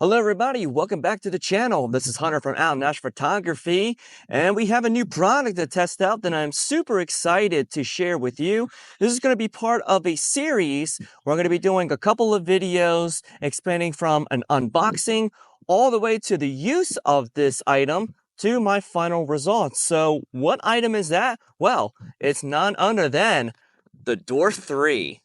Hello everybody, welcome back to the channel. This is Hunter from Astrophotography, and we have a new product to test out that I'm super excited to share with you. This is going to be part of a series. We're going to be doing a couple of videos explaining from an unboxing all the way to the use of this item to my final results. So what item is that? Well, it's none other than the Dwarf 3.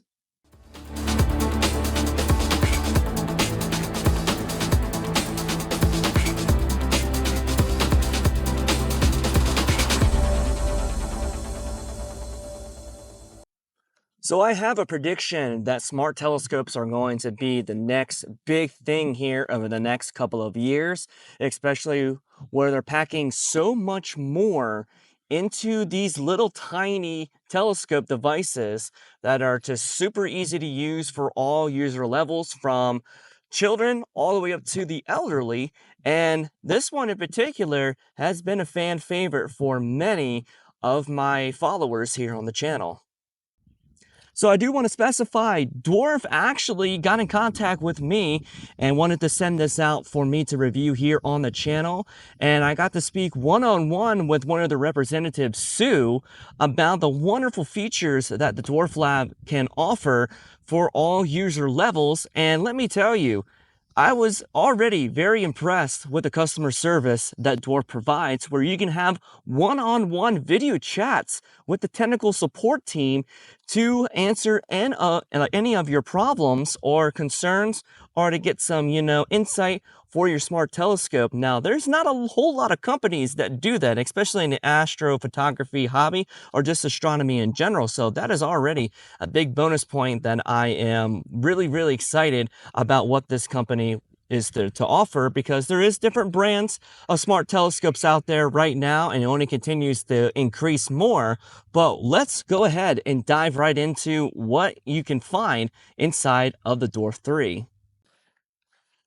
So I have a prediction that smart telescopes are going to be the next big thing here over the next couple of years, especially where they're packing so much more into these little tiny telescope devices that are just super easy to use for all user levels, from children all the way up to the elderly. And this one in particular has been a fan favorite for many of my followers here on the channel. So I do want to specify, Dwarf actually got in contact with me and wanted to send this out for me to review here on the channel. And I got to speak one-on-one with one of the representatives, Sue, about the wonderful features that the Dwarflab can offer for all user levels. And let me tell you, I was already very impressed with the customer service that Dwarf provides, where you can have one-on-one video chats with the technical support team to answer any of your problems or concerns, or to get some, insight for your smart telescope. Now, there's not a whole lot of companies that do that, especially in the astrophotography hobby or just astronomy in general. So that is already a big bonus point that I am really, really excited about what this company is to offer, because there is different brands of smart telescopes out there right now, and it only continues to increase more. But let's go ahead and dive right into what you can find inside of the Dwarf 3.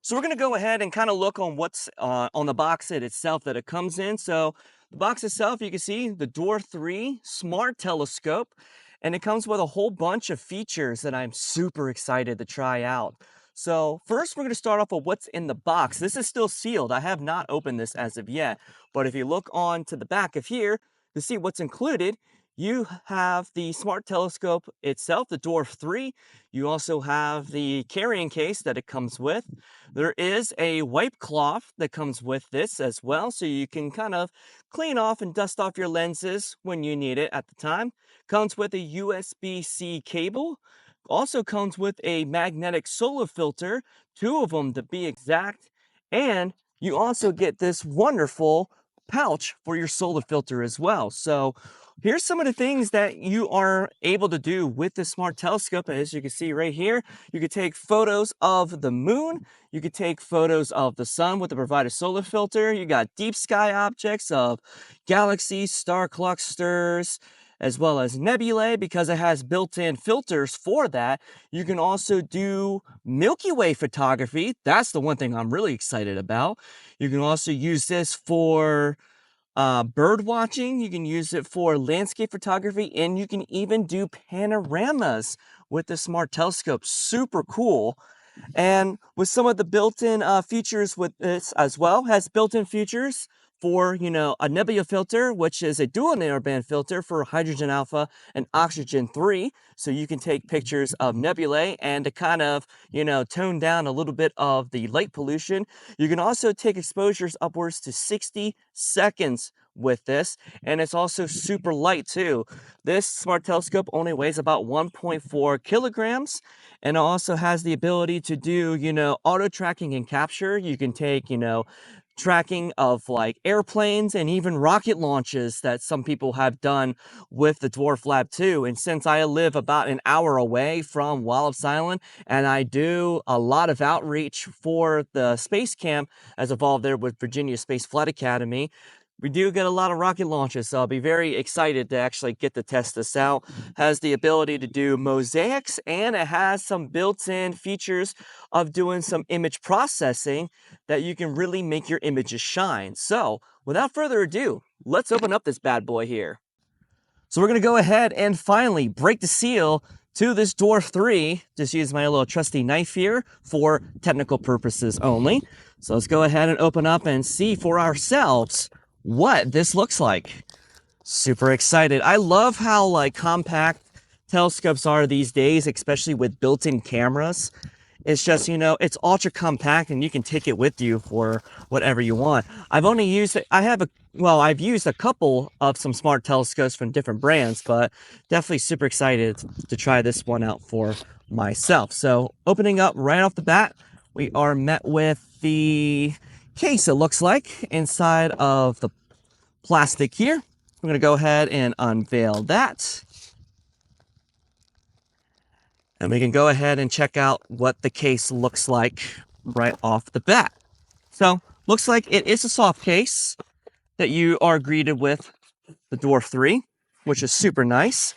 So we're going to go ahead and kind of look on what's on the box itself that it comes in. So the box itself, you can see the Dwarf 3 Smart Telescope, and it comes with a whole bunch of features that I'm super excited to try out. So first, we're going to start off with what's in the box. This is still sealed. I have not opened this as of yet, but if you look on to the back of here to see what's included, you have the smart telescope itself, the Dwarf 3. You also have the carrying case that it comes with. There is a wipe cloth that comes with this as well, so you can kind of clean off and dust off your lenses when you need it at the time. Comes with a USB-C cable. Also comes with a magnetic solar filter, 2 of them to be exact. And you also get this wonderful pouch for your solar filter as well. So here's some of the things that you are able to do with the smart telescope. As you can see right here, you could take photos of the moon. You could take photos of the sun with the provided solar filter. You got deep sky objects of galaxies, star clusters, as well as nebulae, because it has built-in filters for that. You can also do Milky Way photography. That's the one thing I'm really excited about. You can also use this for bird watching. You can use it for landscape photography, and you can even do panoramas with the smart telescope. Super cool. And with some of the built-in features with this as well, has built-in features for, a nebula filter, which is a dual narrowband filter for hydrogen alpha and oxygen 3. So you can take pictures of nebulae and to kind of, tone down a little bit of the light pollution. You can also take exposures upwards to 60 seconds with this, and it's also super light too. This smart telescope only weighs about 1.4 kilograms, and it also has the ability to do, auto tracking and capture. You can take, tracking of like airplanes and even rocket launches that some people have done with the Dwarflab 2. And since I live about an hour away from Wallops Island, and I do a lot of outreach for the space camp as involved there with Virginia Space Flight Academy, we do get a lot of rocket launches, so I'll be very excited to actually get to test this out. Has the ability to do mosaics, and it has some built-in features of doing some image processing that you can really make your images shine. So without further ado, let's open up this bad boy here. So we're going to go ahead and finally break the seal to this Dwarf 3. Just use my little trusty knife here for technical purposes only. So let's go ahead and open up and see for ourselves what this looks like. Super excited. I love how like compact telescopes are these days, especially with built-in cameras. It's just, you know, it's ultra compact and you can take it with you for whatever you want. I've only used it, I've used a couple of some smart telescopes from different brands, but definitely super excited to try this one out for myself. So opening up right off the bat, we are met with the case, it looks like, inside of the plastic here. I'm going to go ahead and unveil that. And we can go ahead and check out what the case looks like right off the bat. So, looks like it is a soft case that you are greeted with the Dwarf 3, which is super nice.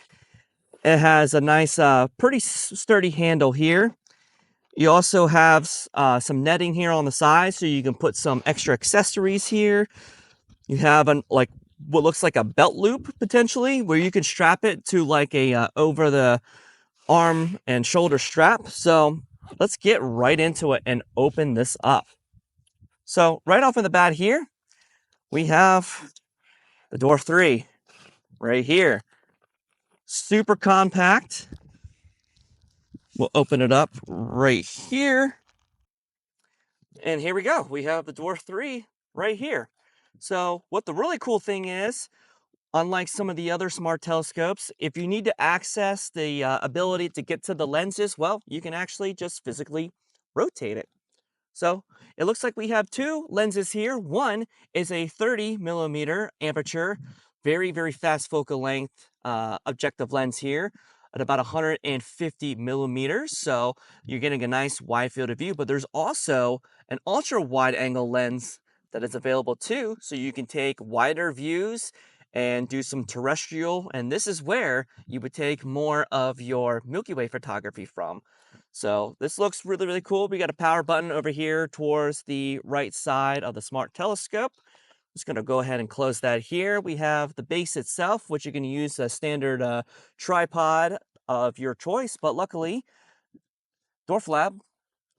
It has a nice, pretty sturdy handle here. You also have some netting here on the side, so you can put some extra accessories here. You have what looks like a belt loop potentially, where you can strap it to like a over the arm and shoulder strap. So let's get right into it and open this up. So right off in the bat here, we have the Dwarf 3 right here. Super compact. We'll open it up right here. And here we go. We have the Dwarf 3 right here. So what the really cool thing is, unlike some of the other smart telescopes, if you need to access the ability to get to the lenses, well, you can actually just physically rotate it. So it looks like we have two lenses here. One is a 30mm aperture, very, very fast focal length objective lens here at about 150mm. So you're getting a nice wide field of view, but there's also an ultra wide angle lens that is available too. So you can take wider views and do some terrestrial, and this is where you would take more of your Milky Way photography from. So this looks really, really cool. We got a power button over here towards the right side of the smart telescope. Just going to go ahead and close that here. We have the base itself, which you can use a standard tripod of your choice, but luckily Dwarflab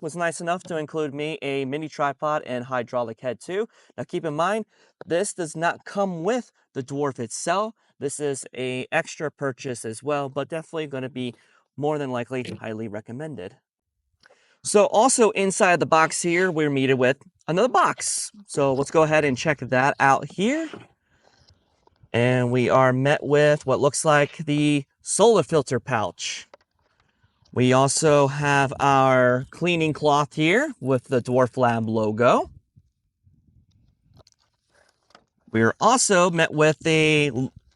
was nice enough to include me a mini tripod and hydraulic head too. Now keep in mind, this does not come with the Dwarf itself. This is a extra purchase as well, but definitely going to be more than likely highly recommended. So also inside the box here, we're meted with another box. So let's go ahead and check that out here. And we are met with what looks like the solar filter pouch. We also have our cleaning cloth here with the Dwarflab logo. We are also met with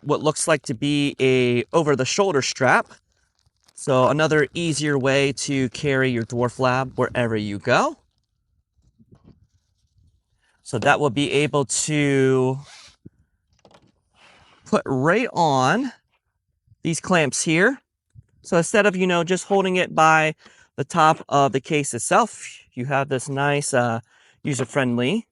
what looks like to be a over-the-shoulder strap. So another easier way to carry your Dwarflab wherever you go. So that will be able to put right on these clamps here. So instead of, just holding it by the top of the case itself, you have this nice user-friendly.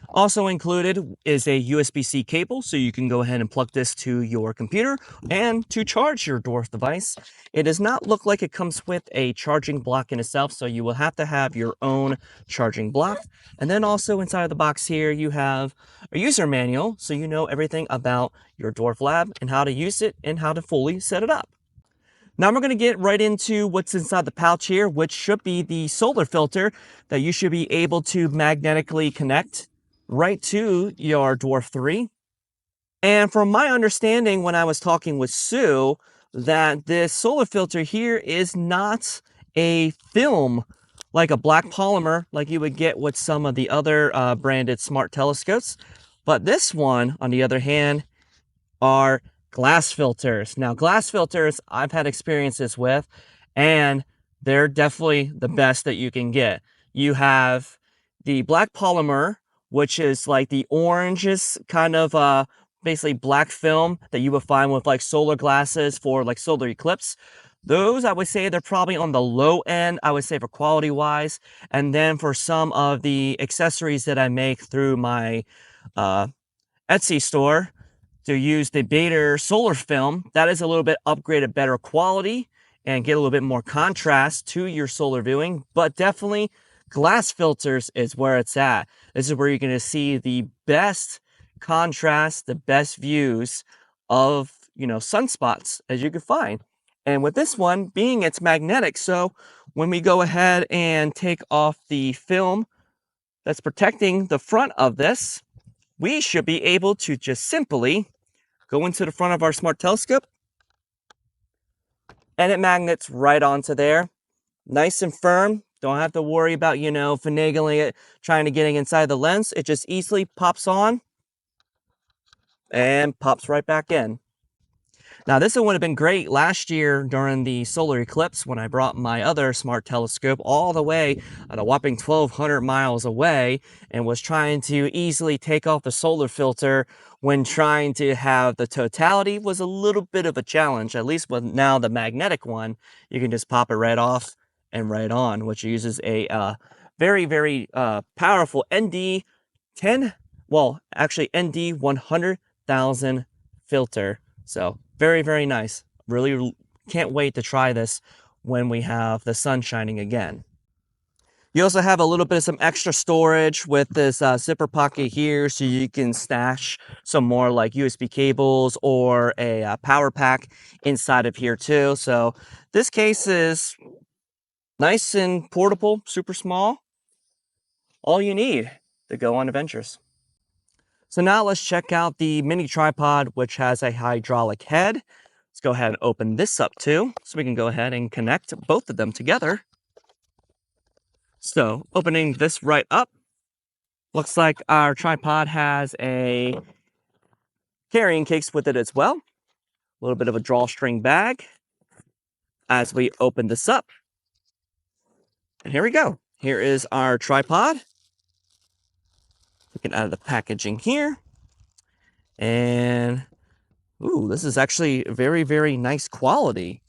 Also included is a USB-C cable, so you can go ahead and plug this to your computer and to charge your Dwarf device. It does not look like it comes with a charging block in itself, so you will have to have your own charging block. And then also inside of the box here, you have a user manual, so you know everything about your Dwarflab and how to use it and how to fully set it up. Now we're going to get right into what's inside the pouch here, which should be the solar filter that you should be able to magnetically connect right to your Dwarf 3. And from my understanding when I was talking with Sue, that this solar filter here is not a film like a black polymer like you would get with some of the other branded smart telescopes. But this one, on the other hand, are glass filters. Now, glass filters I've had experiences with, and they're definitely the best that you can get. You have the black polymer, which is like the orangest kind of basically black film that you would find with like solar glasses for like solar eclipse. Those, I would say they're probably on the low end, I would say, for quality wise. And then for some of the accessories that I make through my Etsy store, to use the Beta solar film, that is a little bit upgraded, better quality. and get a little bit more contrast to your solar viewing, but definitely glass filters is where it's at. This is where you're going to see the best contrast, the best views of, sunspots as you can find. And with this one being it's magnetic, so when we go ahead and take off the film that's protecting the front of this, we should be able to just simply go into the front of our smart telescope, and it magnets right onto there. Nice and firm. Don't have to worry about, finagling it, trying to get inside the lens. It just easily pops on and pops right back in. Now, this would have been great last year during the solar eclipse when I brought my other smart telescope all the way at a whopping 1,200 miles away and was trying to easily take off the solar filter when trying to have the totality was a little bit of a challenge. At least with now the magnetic one, you can just pop it right off and right on, which uses a very, very powerful ND 10, well, actually ND 100,000 filter. So very, very nice. Really can't wait to try this when we have the sun shining again. You also have a little bit of some extra storage with this zipper pocket here, so you can stash some more like USB cables or a power pack inside of here too. So this case is nice and portable, super small. All you need to go on adventures. So now let's check out the mini tripod, which has a hydraulic head. Let's go ahead and open this up too, so we can go ahead and connect both of them together. So opening this right up, looks like our tripod has a carrying case with it as well. A little bit of a drawstring bag. As we open this up, and here we go. Here is our tripod. We can add the packaging here. And ooh, this is actually very, very nice quality.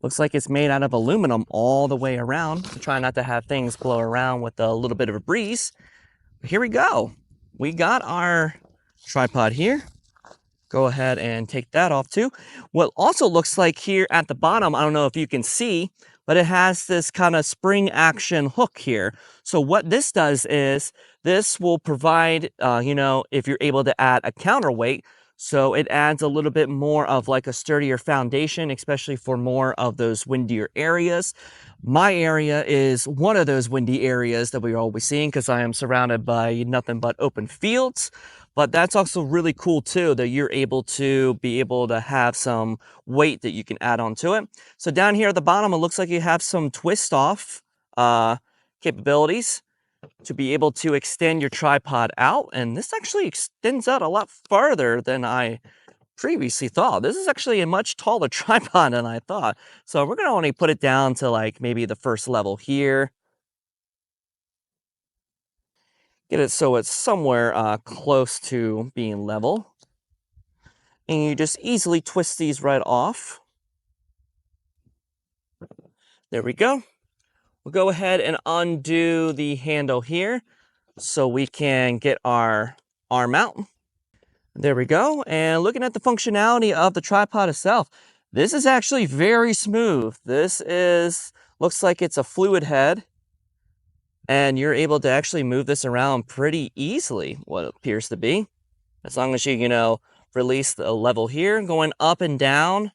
Looks like it's made out of aluminum all the way around to try not to have things blow around with a little bit of a breeze. But here we go. We got our tripod here. Go ahead and take that off too. What also looks like here at the bottom, I don't know if you can see, but it has this kind of spring action hook here. So what this does is this will provide, if you're able to add a counterweight, so it adds a little bit more of like a sturdier foundation, especially for more of those windier areas. My area is one of those windy areas that we're always seeing because I am surrounded by nothing but open fields. But that's also really cool too, that you're able to have some weight that you can add onto it. So down here at the bottom, it looks like you have some twist off capabilities to be able to extend your tripod out. And this actually extends out a lot farther than I previously thought. This is actually a much taller tripod than I thought. So we're gonna only put it down to like maybe the first level here. Get it so it's somewhere close to being level. And you just easily twist these right off. There we go. We'll go ahead and undo the handle here so we can get our arm out. There we go. And looking at the functionality of the tripod itself, this is actually very smooth. Looks like it's a fluid head, and you're able to actually move this around pretty easily, what it appears to be. As long as you, release the level here, going up and down,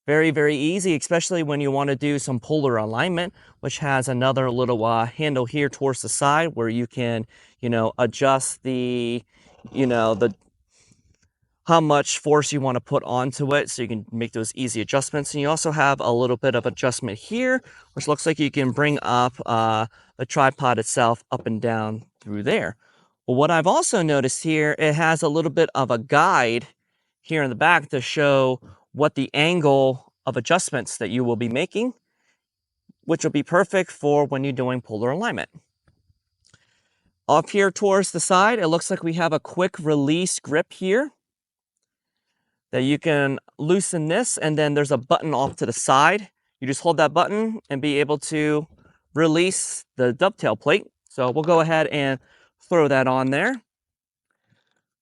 very, very easy, especially when you want to do some polar alignment, which has another little handle here towards the side where you can, adjust the how much force you want to put onto it, so you can make those easy adjustments. And you also have a little bit of adjustment here, which looks like you can bring up the tripod itself up and down through there. Well, what I've also noticed here, it has a little bit of a guide here in the back to show what the angle of adjustments that you will be making, which will be perfect for when you're doing polar alignment. Up here towards the side, it looks like we have a quick release grip here that you can loosen this, and then there's a button off to the side. You just hold that button and be able to release the dovetail plate. So we'll go ahead and throw that on there.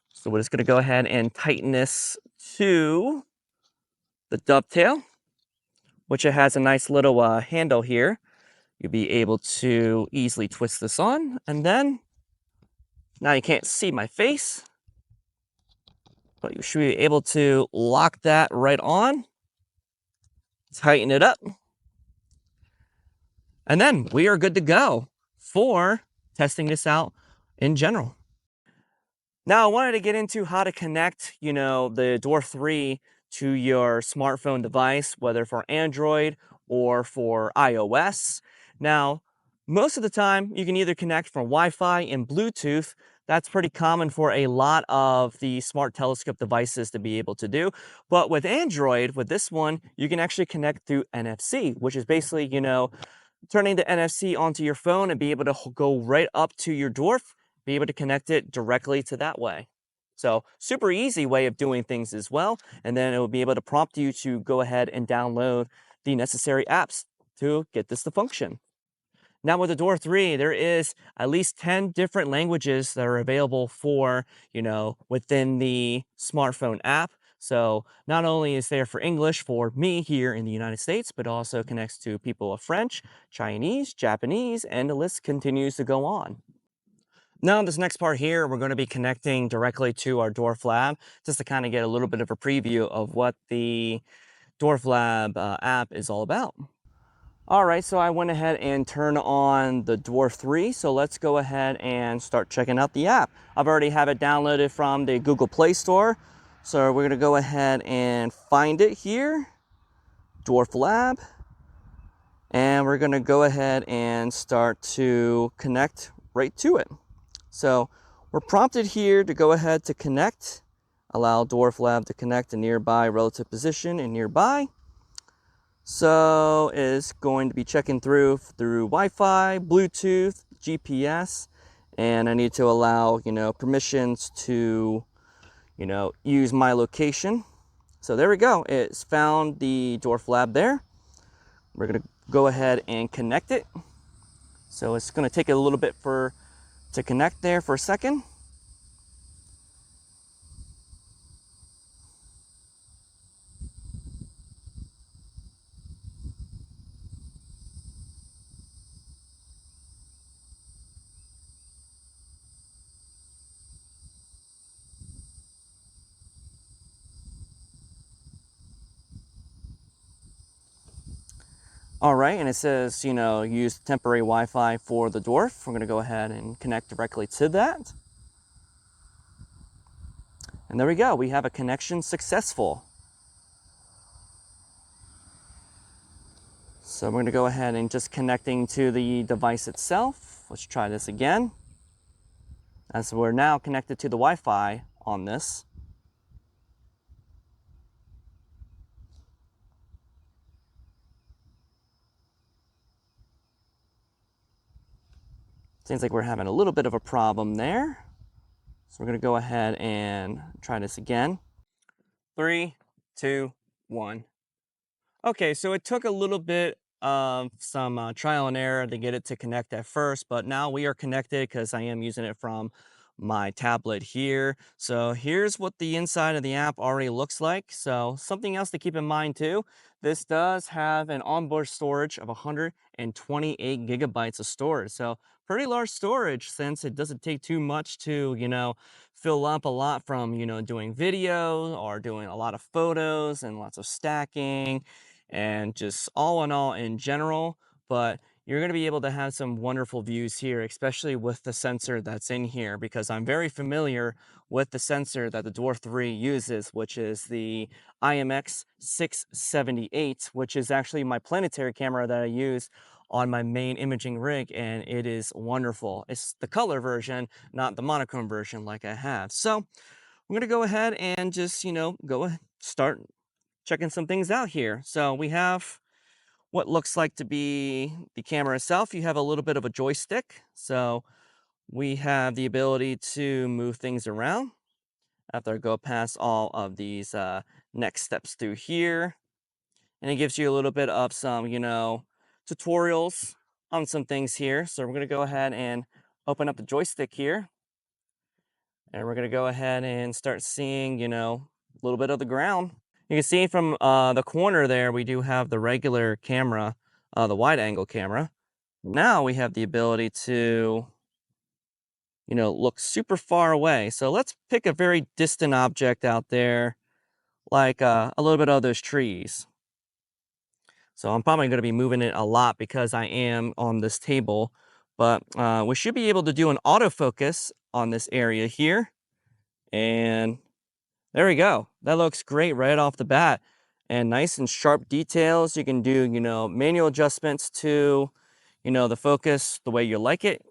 So we're just going to go ahead and tighten this to the dovetail. which it has a nice little handle here. You'll be able to easily twist this on, and then now you can't see my face, but you should be able to lock that right on, tighten it up, and then we are good to go for testing this out in general. Now I wanted to get into how to connect, the Dwarf 3 to your smartphone device, whether for Android or for iOS. Now, most of the time you can either connect from Wi-Fi and Bluetooth. That's pretty common for a lot of the smart telescope devices to be able to do. But with Android, with this one, you can actually connect through NFC, which is basically, turning the NFC onto your phone and be able to go right up to your Dwarf, be able to connect it directly to that way. So super easy way of doing things as well. And then it will be able to prompt you to go ahead and download the necessary apps to get this to function. Now with the Dwarf 3, there is at least 10 different languages that are available for, within the smartphone app. So not only is there for English for me here in the United States, but also connects to people of French, Chinese, Japanese, and the list continues to go on. Now, in this next part here, we're going to be connecting directly to our Dwarflab, just to kind of get a little bit of a preview of what the Dwarflab app is all about. All right, so I went ahead and turned on the Dwarf 3, so let's go ahead and start checking out the app. I've already have it downloaded from the Google Play Store, so we're gonna go ahead and find it here, Dwarflab, and we're gonna go ahead and start to connect right to it. So we're prompted here to go ahead to connect, allow Dwarflab to connect to nearby relative position and nearby. So it's going to be checking through Wi-Fi, Bluetooth, GPS, and I need to allow, permissions to, use my location. So there we go. It's found the Dwarflab there. We're going to go ahead and connect it. So it's going to take a little bit to connect there for a second. All right, and it says, use temporary Wi-Fi for the Dwarf. We're going to go ahead and connect directly to that. And there we go. We have a connection successful. So we're going to go ahead and just connecting to the device itself. Let's try this again. As we're now connected to the Wi-Fi on this. Seems like we're having a little bit of a problem there. So we're going to go ahead and try this again. 3, 2, 1. Okay, so it took a little bit of some trial and error to get it to connect at first, but now we are connected because I am using it from my tablet here. So here's what the inside of the app already looks like. So something else to keep in mind too, this does have an onboard storage of 128 gigabytes of storage. So pretty large storage since it doesn't take too much to, fill up a lot from, doing video or doing a lot of photos and lots of stacking and just all in all in general. But you're going to be able to have some wonderful views here, especially with the sensor that's in here, because I'm very familiar with the sensor that the Dwarf 3 uses, which is the IMX 678, which is actually my planetary camera that I use on my main imaging rig, and it is wonderful. It's the color version, not the monochrome version like I have. So I'm going to go ahead and just, start checking some things out here. So we have what looks like to be the camera itself. You have a little bit of a joystick. So we have the ability to move things around after I go past all of these next steps through here. And it gives you a little bit of some, tutorials on some things here. So we're going to go ahead and open up the joystick here. And we're going to go ahead and start seeing, a little bit of the ground. You can see from the corner there, we do have the regular camera, the wide angle camera. Now we have the ability to, look super far away. So let's pick a very distant object out there, like a little bit of those trees. So I'm probably going to be moving it a lot because I am on this table, but we should be able to do an autofocus on this area here. And there we go. That looks great right off the bat. And nice and sharp details. You can do, manual adjustments to, the focus the way you like it.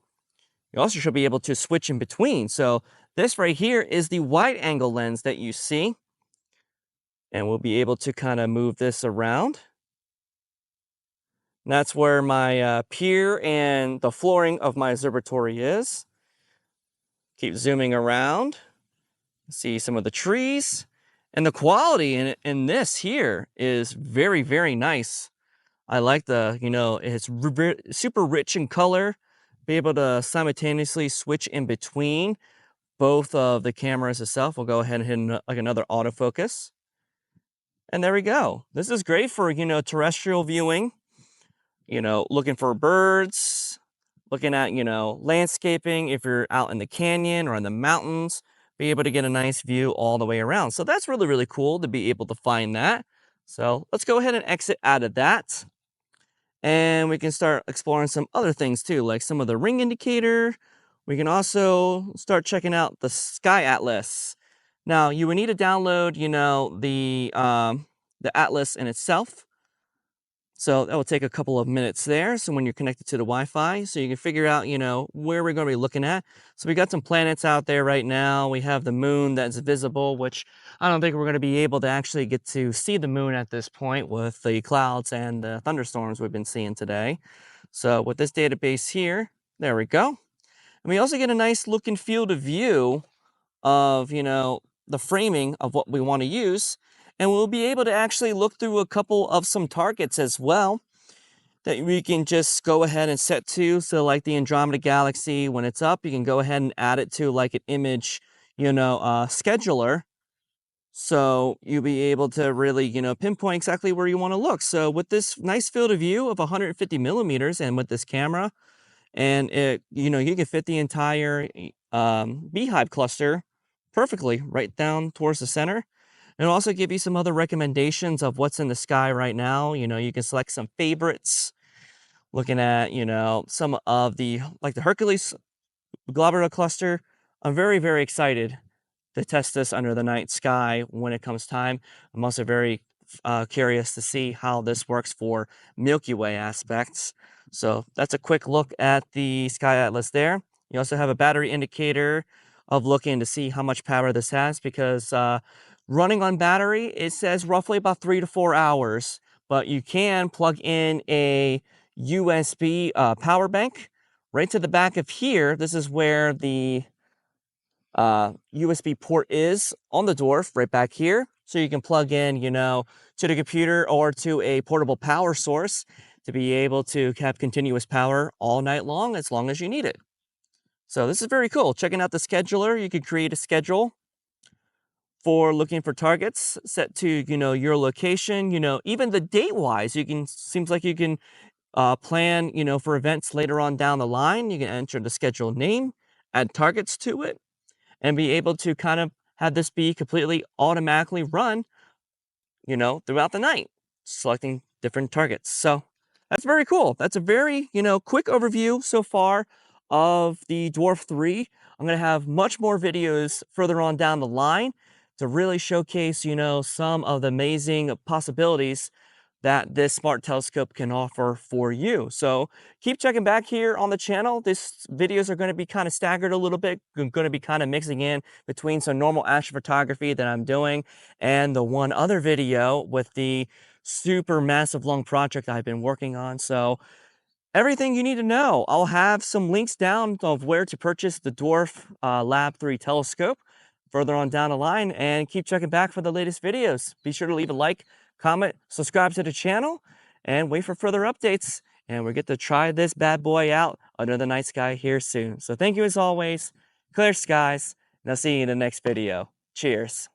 You also should be able to switch in between. So this right here is the wide angle lens that you see. And we'll be able to kind of move this around. And that's where my pier and the flooring of my observatory is. Keep zooming around. See some of the trees. And the quality in this here is very, very nice. I like the, it's super rich in color. Be able to simultaneously switch in between both of the cameras itself. We'll go ahead and hit like another autofocus. And there we go. This is great for, terrestrial viewing, looking for birds, looking at, landscaping. If you're out in the canyon or in the mountains, be able to get a nice view all the way around. So that's really, really cool to be able to find that. So let's go ahead and exit out of that. And we can start exploring some other things too, like some of the ring indicator. We can also start checking out the Sky Atlas. Now, you would need to download, the atlas in itself. So that will take a couple of minutes there. So when you're connected to the Wi-Fi, so you can figure out, where we're going to be looking at. So we got some planets out there right now. We have the moon that's visible, which I don't think we're going to be able to actually get to see the moon at this point with the clouds and the thunderstorms we've been seeing today. So with this database here, there we go. And we also get a nice look and field of view of, the framing of what we want to use. And we'll be able to actually look through a couple of some targets as well that we can just go ahead and set to. So like the Andromeda Galaxy, when it's up, you can go ahead and add it to like an image, scheduler. So you'll be able to really, pinpoint exactly where you want to look. So with this nice field of view of 150 millimeters and with this camera, and it, you can fit the entire beehive cluster perfectly right down towards the center. And it'll also give you some other recommendations of what's in the sky right now. You can select some favorites, looking at, some of the, like the Hercules globular cluster. I'm very, very excited to test this under the night sky when it comes time. I'm also very curious to see how this works for Milky Way aspects. So that's a quick look at the Sky Atlas there. You also have a battery indicator of looking to see how much power this has, because running on battery, it says roughly about 3 to 4 hours, but you can plug in a USB power bank right to the back of here. This is where the USB port is on the Dwarf, right back here. So you can plug in, to the computer or to a portable power source to be able to have continuous power all night long as you need it. So this is very cool. Checking out the scheduler, you can create a schedule for looking for targets set to, your location, even the date wise, seems like you can plan, for events later on down the line. You can enter the schedule name, add targets to it, and be able to kind of have this be completely automatically run, throughout the night, selecting different targets. So that's very cool. That's a very, quick overview so far of the Dwarf 3. I'm going to have much more videos further on down the line to really showcase, some of the amazing possibilities that this smart telescope can offer for you. So keep checking back here on the channel. These videos are going to be kind of staggered a little bit. I'm going to be kind of mixing in between some normal astrophotography that I'm doing and the one other video with the super massive long project I've been working on. So everything you need to know. I'll have some links down of where to purchase the Dwarf Lab 3 telescope further on down the line, and keep checking back for the latest videos. Be sure to leave a like, comment, subscribe to the channel, and wait for further updates. And we get to try this bad boy out under the night sky here soon. So thank you as always. Clear skies, and I'll see you in the next video. Cheers.